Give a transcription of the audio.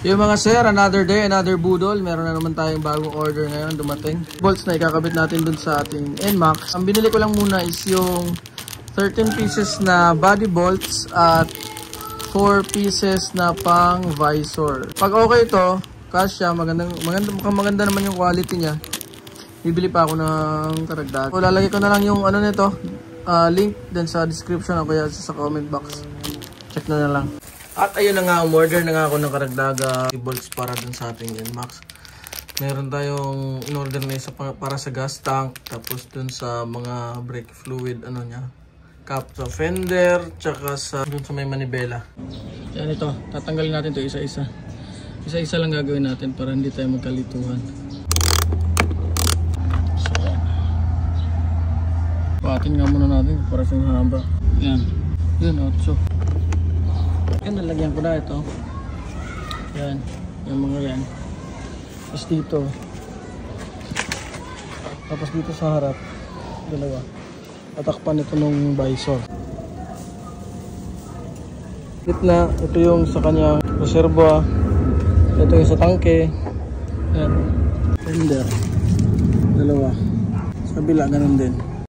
Yung mga sir, another day, another budol. Meron na naman tayong bagong order ngayon dumating. Bolts na ikakabit natin dun sa ating NMAX. Ang binili ko lang muna is yung 13 pieces na body bolts at 4 pieces na pang visor. Pag okay ito, kasya, maganda naman yung quality niya. Bibili pa ako ng karagdagan. So, lalagay ko na lang yung ano nito, link din sa description o kaya sa comment box. Check na lang. At ayun na nga, umorder na nga ako ng karagdaga bolts para dun sa ating NMAX. Meron tayong in-order na isa para sa gas tank, tapos dun sa mga brake fluid, ano niya, cap sa fender, tsaka sa dun sa may manibela. Yan ito, tatanggalin natin ito isa-isa. Isa-isa lang gagawin natin para hindi tayo magkalituhan. So, patin nga muna natin para sa haba. Yan, yun, 8. Yan, nalagyan ko na ito. Yan, yung mga yan. Tapos dito. Tapos dito sa harap. Dalawa. Tatakpan ito nung visor. Gitna, ito yung sa kanya reserva. Ito yung sa tangke. Yan. Fender. Dalawa. Sa kabila, ganun din.